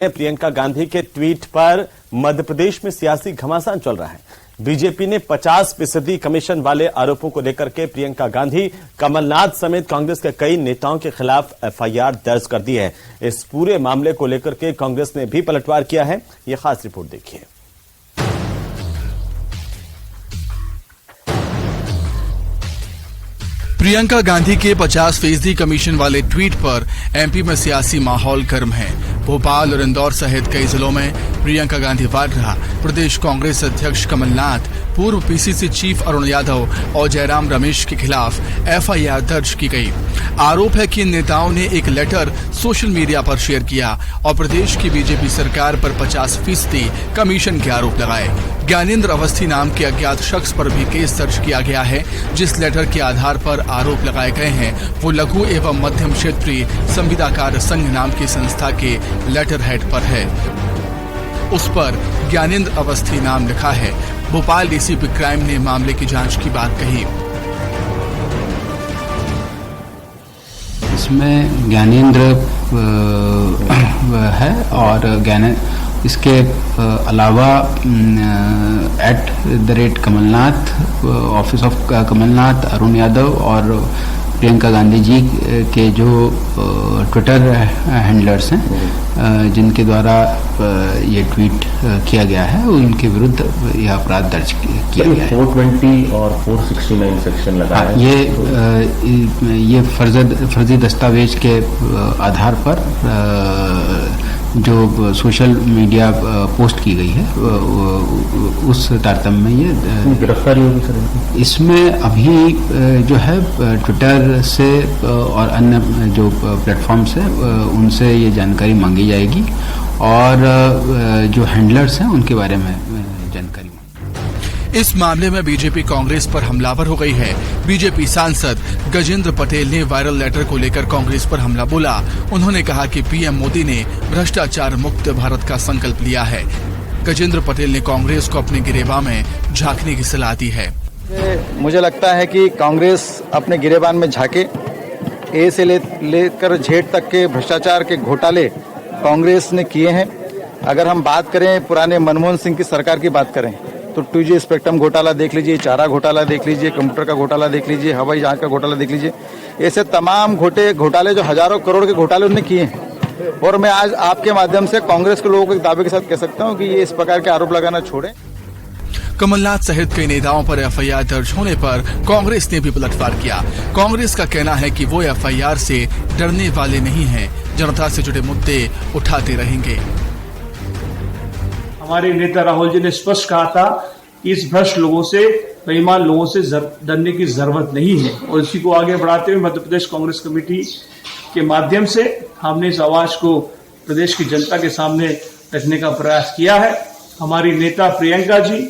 प्रियंका गांधी के ट्वीट पर मध्य प्रदेश में सियासी घमासान चल रहा है। बीजेपी ने 50% कमीशन वाले आरोपों को लेकर के प्रियंका गांधी, कमलनाथ समेत कांग्रेस के कई नेताओं के खिलाफ एफआईआर दर्ज कर दी है। इस पूरे मामले को लेकर के कांग्रेस ने भी पलटवार किया है। यह खास रिपोर्ट देखिए। प्रियंका गांधी के 50% कमीशन वाले ट्वीट पर एमपी में सियासी माहौल गर्म है। भोपाल और इंदौर सहित कई जिलों में प्रियंका गांधी वाड्रा, प्रदेश कांग्रेस अध्यक्ष कमलनाथ, पूर्व पीसीसी चीफ अरुण यादव और जयराम रमेश के खिलाफ एफआईआर दर्ज की गई। आरोप है कि इन नेताओं ने एक लेटर सोशल मीडिया पर शेयर किया और प्रदेश की बीजेपी सरकार पर 50% कमीशन के आरोप लगाए। ज्ञानेंद्र अवस्थी नाम के अज्ञात शख्स पर भी केस दर्ज किया गया है। जिस लेटर के आधार पर आरोप लगाए गए हैं वो लघु एवं मध्यम क्षेत्रीय संविदाकार संघ नाम की संस्था के लेटर हेड पर है। उस पर ज्ञानेंद्र अवस्थी नाम लिखा है। भोपाल डीसीपी क्राइम ने मामले की जांच की बात कही। इसमें ज्ञानेंद्र है और इसके अलावा @कमलनाथ, ऑफिस ऑफ कमलनाथ, अरुण यादव और प्रियंका गांधी जी के जो ट्विटर हैंडलर्स हैं जिनके द्वारा ये ट्वीट किया गया है, उनके विरुद्ध यह अपराध दर्ज किया गया है। 420 और 469 सेक्शन लगा है। ये फर्जी दस्तावेज के आधार पर जो सोशल मीडिया पोस्ट की गई है उस तारतम्य में ये गिरफ्तारी होगी सर। इसमें अभी जो है ट्विटर से और अन्य जो प्लेटफॉर्म्स है उनसे ये जानकारी मांगी जाएगी और जो हैंडलर्स हैं उनके बारे में जानकारी। इस मामले में बीजेपी कांग्रेस पर हमलावर हो गई है। बीजेपी सांसद गजेंद्र पटेल ने वायरल लेटर को लेकर कांग्रेस पर हमला बोला। उन्होंने कहा कि पीएम मोदी ने भ्रष्टाचार मुक्त भारत का संकल्प लिया है। गजेंद्र पटेल ने कांग्रेस को अपने गिरेबान में झांकने की सलाह दी है। मुझे लगता है कि कांग्रेस अपने गिरेबान में झांके। ए से लेकर जेड तक के भ्रष्टाचार के घोटाले कांग्रेस ने किए हैं। अगर हम बात करें पुराने मनमोहन सिंह की सरकार की बात करें तो 2G स्पेक्ट्रम घोटाला देख लीजिए, चारा घोटाला देख लीजिए, कंप्यूटर का घोटाला देख लीजिए, हवाई जहाज का घोटाला देख लीजिए। ऐसे तमाम घोटाले जो हजारों करोड़ के घोटाले उन्होंने किए हैं। और मैं आज आपके माध्यम से कांग्रेस के लोगों को एक दावे के साथ कह सकता हूं कि ये इस प्रकार के आरोप लगाना छोड़ें। कमलनाथ सहित कई नेताओं पर एफआईआर दर्ज होने पर कांग्रेस ने भी पलटवार किया। कांग्रेस का कहना है कि वो एफआईआर से डरने वाले नहीं हैं, जनता से जुड़े मुद्दे उठाते रहेंगे। हमारे नेता राहुल जी ने स्पष्ट कहा था कि इस भ्रष्ट लोगों से, बेईमान लोगों से डरने की जरूरत नहीं है। और इसी को आगे बढ़ाते हुए मध्य प्रदेश कांग्रेस कमेटी के माध्यम से हमने इस आवाज को प्रदेश की जनता के सामने रखने का प्रयास किया है। हमारी नेता प्रियंका जी,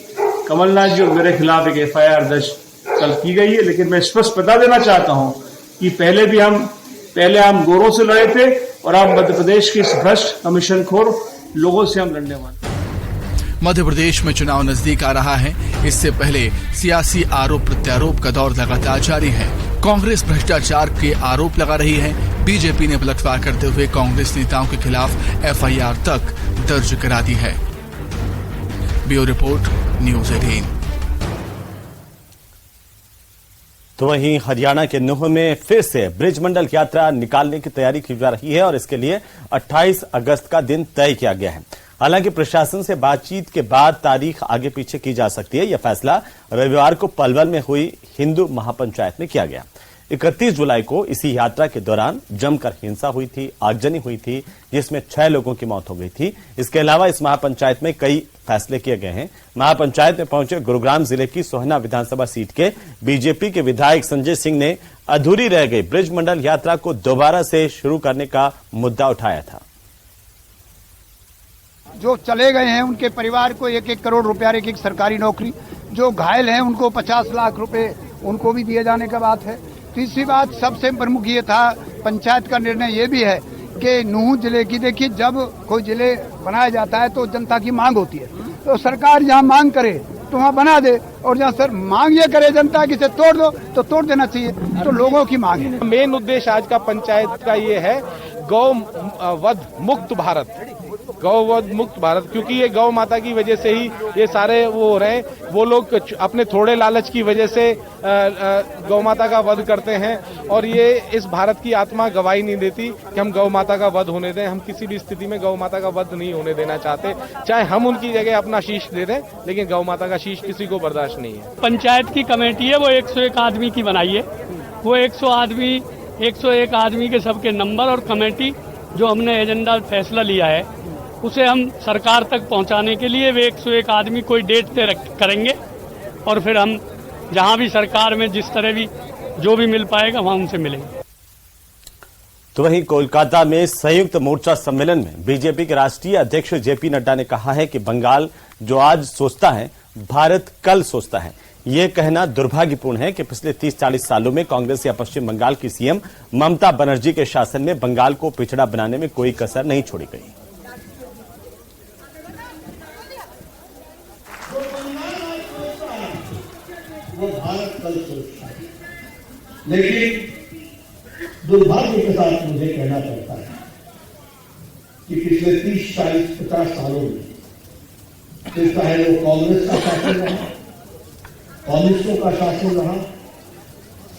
कमलनाथ जी और मेरे खिलाफ एक एफआईआर दर्ज कल की गई है। लेकिन मैं स्पष्ट बता देना चाहता हूं कि पहले हम गोरों से लड़े थे और अब मध्य प्रदेश के इस भ्रष्ट कमीशनखोर लोगों से हम लड़ने वाले। मध्य प्रदेश में चुनाव नजदीक आ रहा है। इससे पहले सियासी आरोप प्रत्यारोप का दौर लगातार जारी है। कांग्रेस भ्रष्टाचार के आरोप लगा रही है। बीजेपी ने पलटवार करते हुए कांग्रेस नेताओं के खिलाफ एफआईआर तक दर्ज करा दी है। Bureau report, news 18। तो वहीं हरियाणा के नूंह में फिर से ब्रिज मंडल यात्रा निकालने की तैयारी की जा रही है और इसके लिए 28 अगस्त का दिन तय किया गया है। हालांकि प्रशासन से बातचीत के बाद तारीख आगे पीछे की जा सकती है। यह फैसला रविवार को पलवल में हुई हिंदू महापंचायत में किया गया। 31 जुलाई को इसी यात्रा के दौरान जमकर हिंसा हुई थी, आगजनी हुई थी, जिसमें 6 लोगों की मौत हो गई थी। इसके अलावा इस महापंचायत में कई फैसले किए गए हैं। महापंचायत में पहुंचे गुरुग्राम जिले की सोहना विधानसभा सीट के बीजेपी के विधायक संजय सिंह ने अधूरी रह गई ब्रिज मंडल यात्रा को दोबारा से शुरू करने का मुद्दा उठाया था। जो चले गए हैं उनके परिवार को 1-1 करोड़ रुपया, एक सरकारी नौकरी, जो घायल हैं उनको 50 लाख रुपए उनको भी दिए जाने का बात है। तीसरी बात सबसे प्रमुख ये था, पंचायत का निर्णय ये भी है कि नूंह जिले की, देखिए जब कोई जिले बनाया जाता है तो जनता की मांग होती है, तो सरकार जहाँ मांग करे तो वहाँ बना दे, और जहाँ सर मांग ये करे जनता की से तोड़ दो तो तोड़ देना चाहिए। तो लोगों की मांग है। मेन उद्देश्य आज का पंचायत का ये है, गौ वध मुक्त भारत। गौवध मुक्त भारत, क्योंकि ये गौ माता की वजह से ही ये सारे वो हो रहे हैं। वो लोग अपने थोड़े लालच की वजह से गौ माता का वध करते हैं और ये इस भारत की आत्मा गवाही नहीं देती कि हम गौ माता का वध होने दें। हम किसी भी स्थिति में गौ माता का वध नहीं होने देना चाहते, चाहे हम उनकी जगह अपना शीश दे दें, लेकिन गौ माता का शीश किसी को बर्दाश्त नहीं है। पंचायत की कमेटी है, वो 101 आदमी की बनाई है। वो 101 आदमी के सबके नंबर और कमेटी जो हमने एजेंडा फैसला लिया है उसे हम सरकार तक पहुंचाने के लिए वे 101 आदमी कोई डेट तय करेंगे और फिर हम जहां भी सरकार में जिस तरह भी जो भी मिल पाएगा वहां उनसे मिलेंगे। तो वहीं कोलकाता में संयुक्त मोर्चा सम्मेलन में बीजेपी के राष्ट्रीय अध्यक्ष जेपी नड्डा ने कहा है कि बंगाल जो आज सोचता है भारत कल सोचता है। ये कहना दुर्भाग्यपूर्ण है कि पिछले 30-40 सालों में कांग्रेस या पश्चिम बंगाल की सीएम ममता बनर्जी के शासन में बंगाल को पिछड़ा बनाने में कोई कसर नहीं छोड़ी गई। वो भारत कल सोचता है, लेकिन दुर्भाग्य के साथ मुझे कहना पड़ता है कि पिछले 30, 40, 50 सालों में फिर चाहे वो कांग्रेस का शासन रहा, कम्युनिस्टों का शासन रहा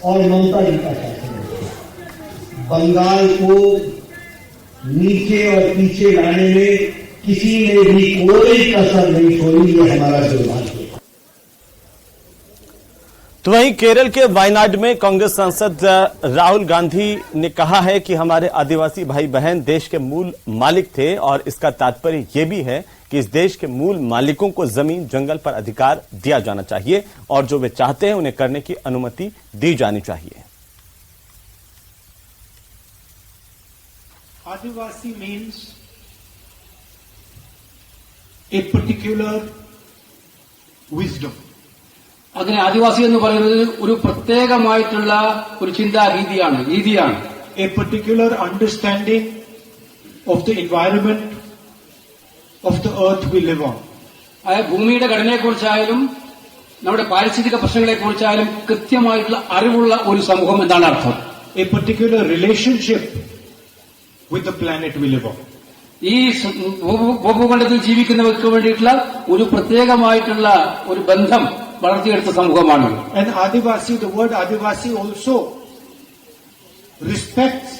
और ममता जी का शासन रहा, बंगाल को नीचे और पीछे लाने में किसी ने भी कोई कसर नहीं छोड़ी। ये हमारा दुर्भाग्य है। तो वहीं केरल के वायनाड में कांग्रेस सांसद राहुल गांधी ने कहा है कि हमारे आदिवासी भाई बहन देश के मूल मालिक थे और इसका तात्पर्य यह भी है कि इस देश के मूल मालिकों को जमीन जंगल पर अधिकार दिया जाना चाहिए और जो वे चाहते हैं उन्हें करने की अनुमति दी जानी चाहिए। आदिवासी मीन्स a particular wisdom. അങ്ങനെ ആദിവാസി എന്ന് പറയുന്നത് ഒരു പ്രത്യേകമായിട്ടുള്ള ഒരു ചിന്താ രീതിയാണ്. A particular understanding of the environment of the earth we live on. ഭൂമിയുടെ ഘടനയെക്കുറിച്ചായാലും നമ്മുടെ പാരിസ്ഥിതിക പ്രശ്നങ്ങളെക്കുറിച്ചായാലും കൃത്യമായിട്ടുള്ള അറിവുള്ള ഒരു സമൂഹം എന്നാണ് അർത്ഥം. A particular relationship with the planet we live on. ഈ ഭൂഖണ്ഡത്തിൽ ജീവിക്കുന്നവർക്ക് വേണ്ടിയിട്ടുള്ള ഒരു പ്രത്യേകമായിട്ടുള്ള ഒരു ബന്ധം വളർത്തിയെടുത്ത സമൂഹമാണ്. And Adivasi, the word Adivasi also respects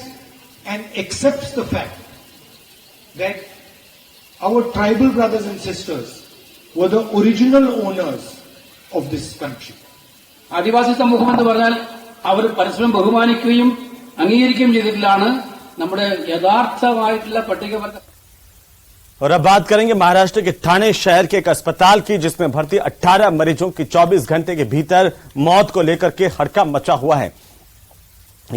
and accepts the fact that our tribal brothers and sisters were the original owners of this country. ആദിവാസി സമൂഹം എന്ന് പറഞ്ഞാൽ അവർ പരസ്പരം ബഹുമാനിക്കുകയും അംഗീകരിക്കുകയും ചെയ്തിട്ടുള്ളതാണ് നമ്മുടെ യഥാർത്ഥമായിട്ടുള്ള പട്ടികവർഗ। और अब बात करेंगे महाराष्ट्र के ठाणे शहर के एक अस्पताल की जिसमें भर्ती 18 मरीजों की 24 घंटे के भीतर मौत को लेकर के हड़कंप मचा हुआ है।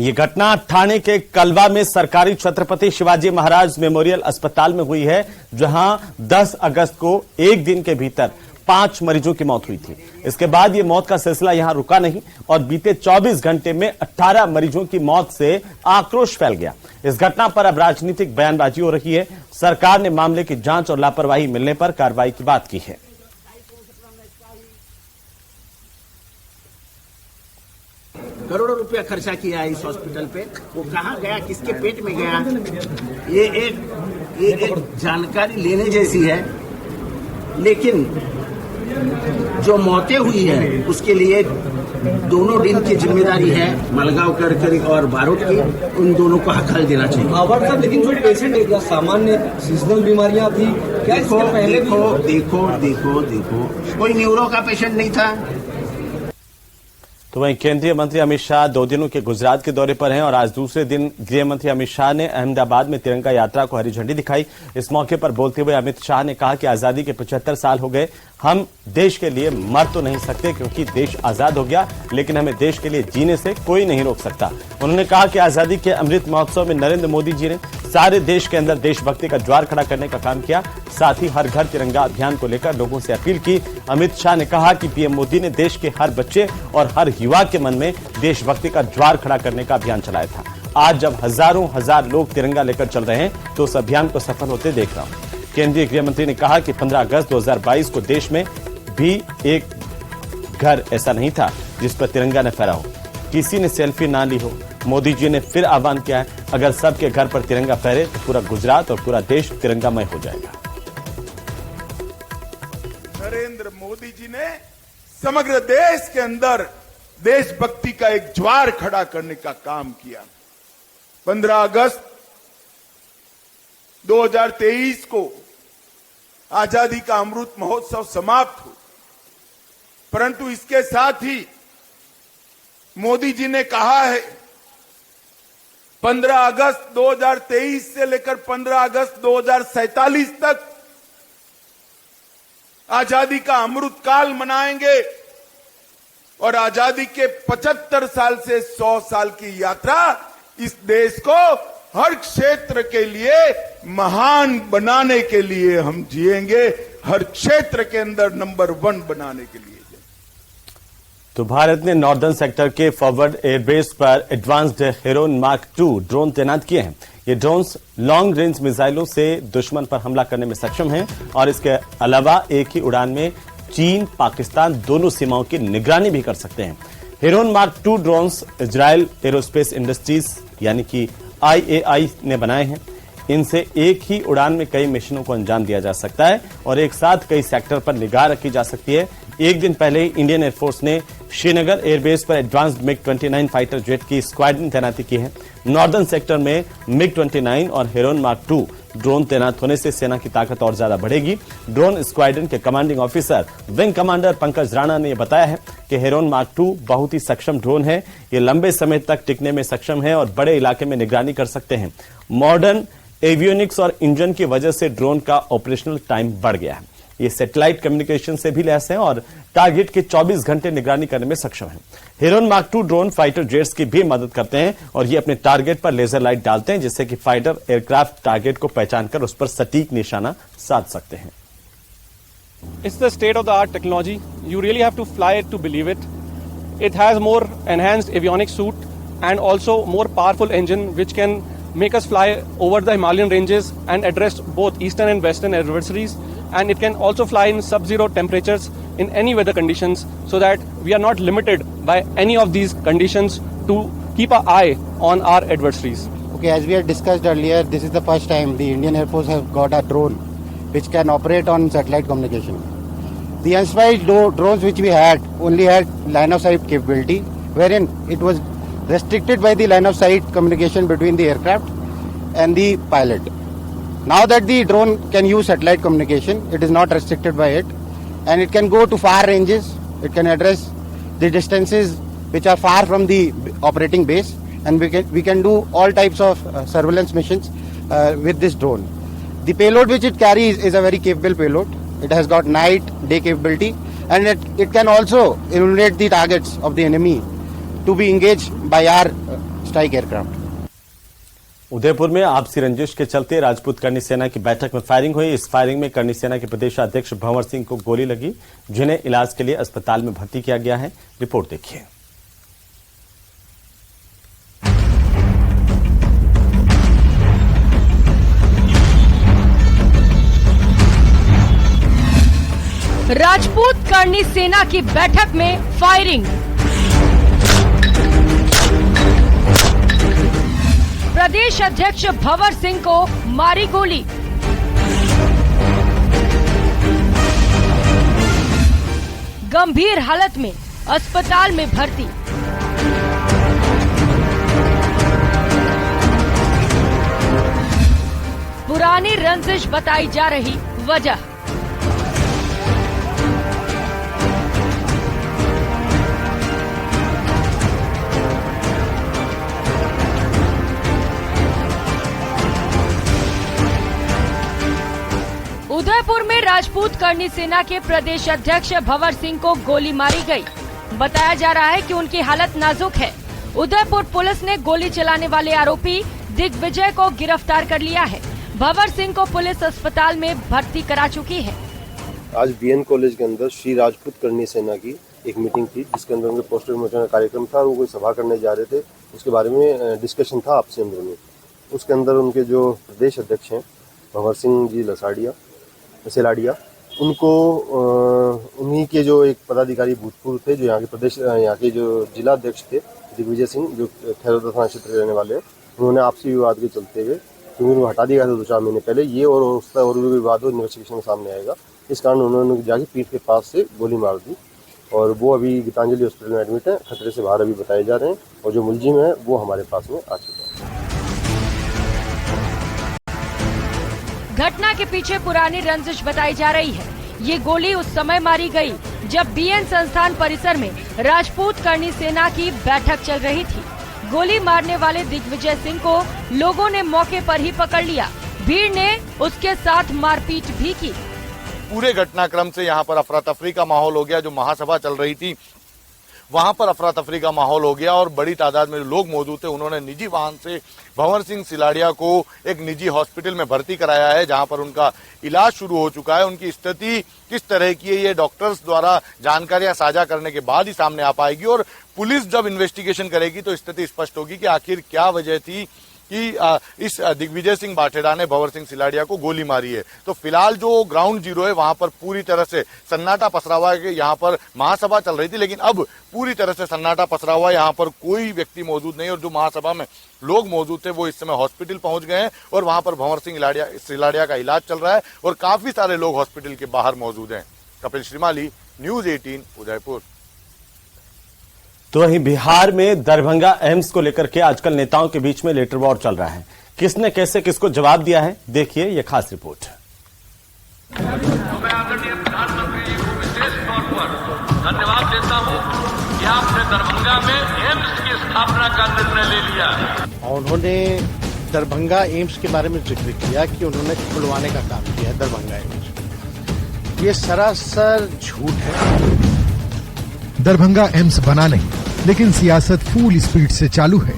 ये घटना ठाणे के कलवा में सरकारी छत्रपति शिवाजी महाराज मेमोरियल अस्पताल में हुई है, जहां 10 अगस्त को एक दिन के भीतर 5 मरीजों की मौत हुई थी। इसके बाद ये मौत का सिलसिला यहां रुका नहीं और बीते 24 घंटे में 18 मरीजों की मौत से आक्रोश फैल गया। इस घटना पर अब राजनीतिक बयानबाजी हो रही है। सरकार ने मामले की जांच और लापरवाही मिलने पर कार्रवाई की बात की है। करोड़ों रुपया खर्चा किया है इस हॉस्पिटल पे, वो कहाँ गया, किसके पेट में गया, ये एक जानकारी लेने जैसी है। लेकिन जो मौतें हुई है उसके लिए दोनों दिन की जिम्मेदारी है मलगांव करकरी और बारोट की, उन दोनों को हक देना चाहिए। आवाज साहब, लेकिन जो पेशेंट है सामान्य सीजनल बीमारियां थी क्या? देखो कोई न्यूरो का पेशेंट नहीं था। तो वहीं केंद्रीय मंत्री अमित शाह 2 दिनों के गुजरात के दौरे पर हैं और आज दूसरे दिन गृह मंत्री अमित शाह ने अहमदाबाद में तिरंगा यात्रा को हरी झंडी दिखाई। इस मौके पर बोलते हुए अमित शाह ने कहा कि आजादी के 75 साल हो गए, हम देश के लिए मर तो नहीं सकते क्योंकि देश आजाद हो गया, लेकिन हमें देश के लिए जीने से कोई नहीं रोक सकता। उन्होंने कहा कि आजादी के अमृत महोत्सव में नरेंद्र मोदी जी ने सारे देश के अंदर देशभक्ति का ज्वार खड़ा करने का काम किया। साथ ही हर घर तिरंगा अभियान को लेकर लोगों से अपील की। अमित शाह ने कहा कि पीएम मोदी ने देश के हर बच्चे और हर युवा के मन में देशभक्ति का ज्वार खड़ा करने का अभियान चलाया था। आज जब हजार लोग तिरंगा लेकर चल रहे हैं तो उस अभियान को सफल होते देख रहा हूं। केंद्रीय गृह मंत्री ने कहा कि 15 अगस्त 2022 को देश में भी एक घर ऐसा नहीं था जिस पर तिरंगा न फहरा हो, किसी ने सेल्फी ना ली हो, मोदी जी ने फिर आह्वान किया है, अगर सबके घर पर तिरंगा फहरे तो पूरा गुजरात और पूरा देश तिरंगामय हो जाएगा। नरेंद्र मोदी जी ने समग्र देश के अंदर देशभक्ति का एक ज्वार खड़ा करने का काम किया। 15 अगस्त 2023 को आजादी का अमृत महोत्सव समाप्त हुआ, परंतु इसके साथ ही मोदी जी ने कहा है 15 अगस्त 2023 से लेकर 15 अगस्त 2047 तक आजादी का अमृत काल मनाएंगे और आजादी के 75 साल से 100 साल की यात्रा इस देश को हर क्षेत्र के लिए महान बनाने के लिए हम जिएंगे, हर क्षेत्र के अंदर नंबर 1 बनाने के लिए। तो भारत ने नॉर्दर्न सेक्टर के फॉरवर्ड एयरबेस पर एडवांस्ड हेरोन मार्क 2 ड्रोन तैनात किए हैं। ये ड्रोन्स लॉन्ग रेंज मिसाइलों से दुश्मन पर हमला करने में सक्षम हैं और इसके अलावा एक ही उड़ान में चीन, पाकिस्तान दोनों सीमाओं की निगरानी भी कर सकते हैं। Heron mark 2 drones Israel aerospace industries यानी कि IAI ने बनाए हैं। इनसे एक ही उड़ान में कई मिशनों को अंजाम दिया जा सकता है और एक साथ कई सेक्टर पर निगाह रखी जा सकती है। एक दिन पहले ही इंडियन एयरफोर्स ने श्रीनगर एयरबेस पर एडवांस्ड MiG-29 फाइटर जेट की स्क्वाड्रन तैनाती की है। नॉर्दर्न सेक्टर में MiG-29 और हेरोन मार्क 2 ड्रोन तैनात होने से सेना की ताकत और ज्यादा बढ़ेगी। ड्रोन स्क्वाड्रन के commanding officer wing commander Pankaj Rana ने यह बताया है कि हेरोन मार्क 2 बहुत ही सक्षम ड्रोन है। ये लंबे समय तक टिकने में सक्षम है और बड़े इलाके में निगरानी कर सकते हैं। मॉडर्न एवियोनिक्स और इंजन की वजह से ड्रोन का ऑपरेशनल टाइम बढ़ गया है। ये सैटेलाइट कम्युनिकेशन से भी लैस है और टारगेट के 24 घंटे निगरानी करने में सक्षम है। Heron mark 2 drone fighter jets की भी मदद करते हैं और ये अपने टारगेट पर लेजर लाइट डालते हैं जिससे कि फाइटर एयरक्राफ्ट टारगेट को पहचानकर उस पर सटीक निशाना साध सकते हैं। It's the state of the art technology. You really have to fly it to believe it. It has more enhanced avionics suite and also more powerful engine which can make us fly over the Himalayan ranges and address both eastern and western adversaries. And it can also fly in sub-zero temperatures in any weather conditions so that we are not limited by any of these conditions to keep an eye on our adversaries. Okay, as we had discussed earlier, this is the first time the Indian Air Force has got a drone which can operate on satellite communication. The unspiked drones which we had only had line of sight capability, wherein it was restricted by the line of sight communication between the aircraft and the pilot. Now that the drone can use satellite communication, it is not restricted by it, and it can go to far ranges. It can address the distances which are far from the operating base, and we can do all types of surveillance missions with this drone. The payload which it carries is a very capable payload. It has got night, day capability, and it can also illuminate the targets of the enemy to be engaged by our strike aircraft. Udaipur में आपसी रंजिश के चलते राजपूत करनी सेना की बैठक में फायरिंग हुई। इस फायरिंग में करनी सेना के प्रदेशाध्यक्ष भंवर सिंह को गोली लगी, जिन्हें इलाज के लिए अस्पताल में भर्ती किया गया है। रिपोर्ट देखिए। राजपूत करनी सेना की बैठक में फायरिंग। प्रदेश अध्यक्ष भंवर सिंह को मारी गोली। गंभीर हालत में अस्पताल में भर्ती। पुरानी रंजिश बताई जा रही वजह। उदयपुर में राजपूत करनी सेना के प्रदेश अध्यक्ष भंवर सिंह को गोली मारी गई। बताया जा रहा है कि उनकी हालत नाजुक है। उदयपुर पुलिस ने गोली चलाने वाले आरोपी दिग्विजय को गिरफ्तार कर लिया है। भंवर सिंह को पुलिस अस्पताल में भर्ती करा चुकी है। आज बीएन कॉलेज के अंदर श्री राजपूत करनी सेना की एक मीटिंग थी, जिसके अंदर उनके पोस्टर विमोचन का कार्यक्रम था और वो कोई सभा करने जा रहे थे। उसके बारे में डिस्कशन था आपसी अंदर में। उसके अंदर उनके जो प्रदेश अध्यक्ष हैं भंवर सिंह जी सेलाडिया, उनको उन्हीं के जो एक पदाधिकारी भूतपूर्व थे, जो यहाँ के जो जिला अध्यक्ष थे, दिग्विजय सिंह जो खैरौदा थाना क्षेत्र के रहने वाले हैं, उन्होंने आपसी विवाद के चलते हुए, क्योंकि उनको हटा दिया गया था 2-4 महीने पहले, ये और भी विवाद इन्वेस्टिगेशन में सामने आएगा। इस कारण उन्होंने जाके पीठ के पास से गोली मार दी और वो अभी गीतांजलि हॉस्पिटल में एडमिट है, खतरे से बाहर अभी बताए जा रहे हैं और जो मुलजिम है वो हमारे पास में आ चुका है। घटना के पीछे पुरानी रंजिश बताई जा रही है। ये गोली उस समय मारी गई जब बीएन संस्थान परिसर में राजपूत करनी सेना की बैठक चल रही थी। गोली मारने वाले दिग्विजय सिंह को लोगों ने मौके पर ही पकड़ लिया। भीड़ ने उसके साथ मारपीट भी की। पूरे घटनाक्रम से यहाँ पर अफरा तफरी का माहौल हो गया। जो महासभा चल रही थी वहां पर अफरा तफरी का माहौल हो गया और बड़ी तादाद में लोग मौजूद थे। उन्होंने निजी वाहन से भंवर सिंह सिलाड़िया को एक निजी हॉस्पिटल में भर्ती कराया है, जहां पर उनका इलाज शुरू हो चुका है। उनकी स्थिति किस तरह की है ये डॉक्टर्स द्वारा जानकारियां साझा करने के बाद ही सामने आ पाएगी और पुलिस जब इन्वेस्टिगेशन करेगी तो स्थिति स्पष्ट होगी कि आखिर क्या वजह थी कि इस दिग्विजय सिंह बाठेड़ा ने भंवर सिंह सिलाड़िया को गोली मारी है। तो फिलहाल जो ग्राउंड जीरो है वहां पर पूरी तरह से सन्नाटा पसरा हुआ है कि यहाँ पर महासभा चल रही थी, लेकिन अब पूरी तरह से सन्नाटा पसरा हुआ है। यहाँ पर कोई व्यक्ति मौजूद नहीं और जो महासभा में लोग मौजूद थे वो इस समय हॉस्पिटल पहुंच गए हैं और वहां पर भंवर सिंह सिलाड़िया का इलाज चल रहा है और काफी सारे लोग हॉस्पिटल के बाहर मौजूद हैं। कपिल श्रीमाली, न्यूज 18 उदयपुर। तो वहीं बिहार में दरभंगा एम्स को लेकर के आजकल नेताओं के बीच में लेटर वॉर चल रहा है। किसने कैसे किसको जवाब दिया है, देखिए ये खास रिपोर्ट। मैं आदरणीय प्रधानमंत्री जी को विशेष तौर पर धन्यवाद देता हूं कि आपने दरभंगा में एम्स की स्थापना का निर्णय ले लिया। और उन्होंने दरभंगा एम्स के बारे में जिक्र किया कि उन्होंने खुलवाने का काम किया है दरभंगा एम्स। ये सरासर झूठ है। दरभंगा एम्स बना नहीं, लेकिन सियासत फुल स्पीड से चालू है।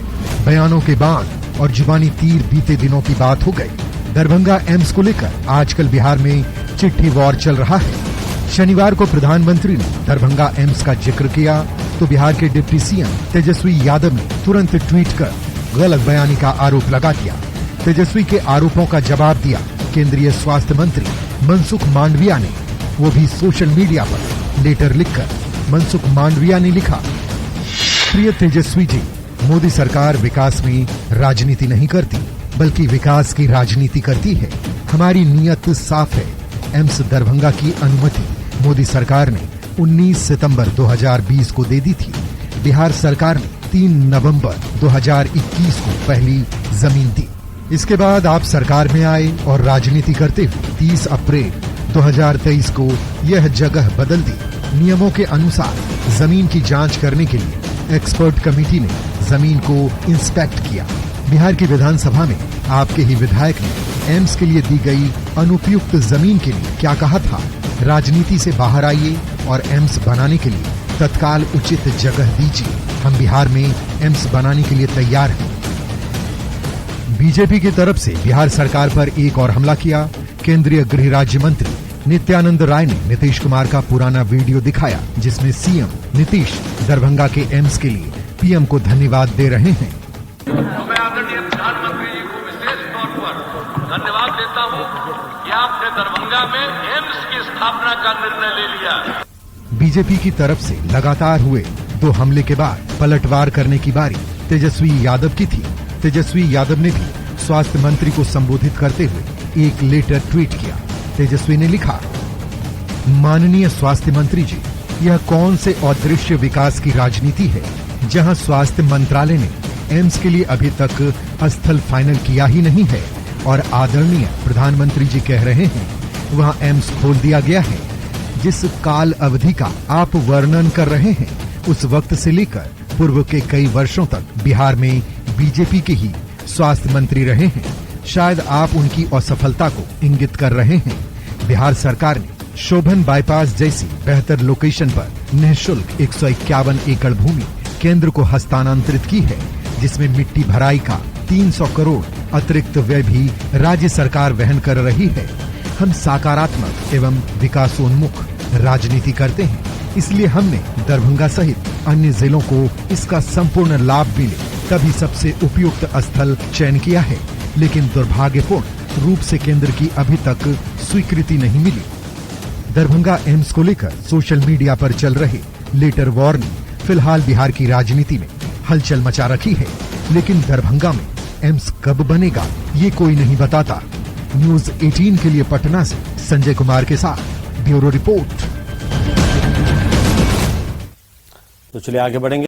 बयानों के बाण और जुबानी तीर बीते दिनों की बात हो गई। दरभंगा एम्स को लेकर आजकल बिहार में चिट्ठी वॉर चल रहा है। शनिवार को प्रधानमंत्री ने दरभंगा एम्स का जिक्र किया तो बिहार के डिप्टी सीएम तेजस्वी यादव ने तुरंत ट्वीट कर गलत बयानी का आरोप लगा दिया। तेजस्वी के आरोपों का जवाब दिया केंद्रीय स्वास्थ्य मंत्री मनसुख मांडविया ने, वो भी सोशल मीडिया पर। लेटर लिखकर मनसुख मांडविया ने लिखा, प्रिय तेजस्वी जी, मोदी सरकार विकास में राजनीति नहीं करती बल्कि विकास की राजनीति करती है। हमारी नीयत साफ है। एम्स दरभंगा की अनुमति मोदी सरकार ने 19 सितंबर 2020 को दे दी थी। बिहार सरकार ने 3 नवंबर 2021 को पहली जमीन दी। इसके बाद आप सरकार में आए और राजनीति करते हुए 30 अप्रैल 2023 को यह जगह बदल दी। नियमों के अनुसार जमीन की जांच करने के लिए एक्सपर्ट कमेटी ने जमीन को इंस्पेक्ट किया। बिहार की विधानसभा में आपके ही विधायक ने एम्स के लिए दी गई अनुपयुक्त जमीन के लिए क्या कहा था, राजनीति से बाहर आइए और एम्स बनाने के लिए तत्काल उचित जगह दीजिए। हम बिहार में एम्स बनाने के लिए तैयार हैं। बीजेपी की तरफ से बिहार सरकार पर एक और हमला किया। केंद्रीय गृह राज्य मंत्री नित्यानंद राय ने नीतीश कुमार का पुराना वीडियो दिखाया जिसमें सीएम नीतीश दरभंगा के एम्स के लिए पीएम को धन्यवाद दे रहे हैं। मैं आदरणीय प्रधानमंत्री जी को विशेष तौर पर धन्यवाद देता हूं कि आपने दरभंगा में एम्स की स्थापना का निर्णय ले लिया। बीजेपी की तरफ से लगातार हुए 2 हमले के बाद पलटवार करने की बारी तेजस्वी यादव की थी। तेजस्वी यादव ने भी स्वास्थ्य मंत्री को संबोधित करते हुए एक लेटर ट्वीट किया। तेजस्वी ने लिखा, माननीय स्वास्थ्य मंत्री जी, यह कौन से अदृश्य विकास की राजनीति है जहां स्वास्थ्य मंत्रालय ने एम्स के लिए अभी तक स्थल फाइनल किया ही नहीं है और आदरणीय प्रधानमंत्री जी कह रहे हैं वहां एम्स खोल दिया गया है। जिस काल अवधि का आप वर्णन कर रहे हैं उस वक्त से लेकर पूर्व के कई वर्षों तक बिहार में बीजेपी के ही स्वास्थ्य मंत्री रहे हैं। शायद आप उनकी असफलता को इंगित कर रहे हैं। बिहार सरकार ने शोभन बाईपास जैसी बेहतर लोकेशन पर निःशुल्क 151 एकड़ भूमि केंद्र को हस्तांतरित की है, जिसमें मिट्टी भराई का 300 करोड़ अतिरिक्त व्यय भी राज्य सरकार वहन कर रही है। हम सकारात्मक एवं विकासोन्मुख राजनीति करते हैं, इसलिए हमने दरभंगा सहित अन्य जिलों को इसका संपूर्ण लाभ मिले तभी सबसे उपयुक्त स्थल चयन किया है, लेकिन दुर्भाग्यपूर्ण रूप से केंद्र की अभी तक स्वीकृति नहीं मिली। दरभंगा एम्स को लेकर सोशल मीडिया पर चल रहे लेटर वॉर ने फिलहाल बिहार की राजनीति में हलचल मचा रखी है। लेकिन दरभंगा में एम्स कब बनेगा ये कोई नहीं बताता। न्यूज 18 के लिए पटना से संजय कुमार के साथ ब्यूरो रिपोर्ट। तो चलिए आगे बढ़ेंगे।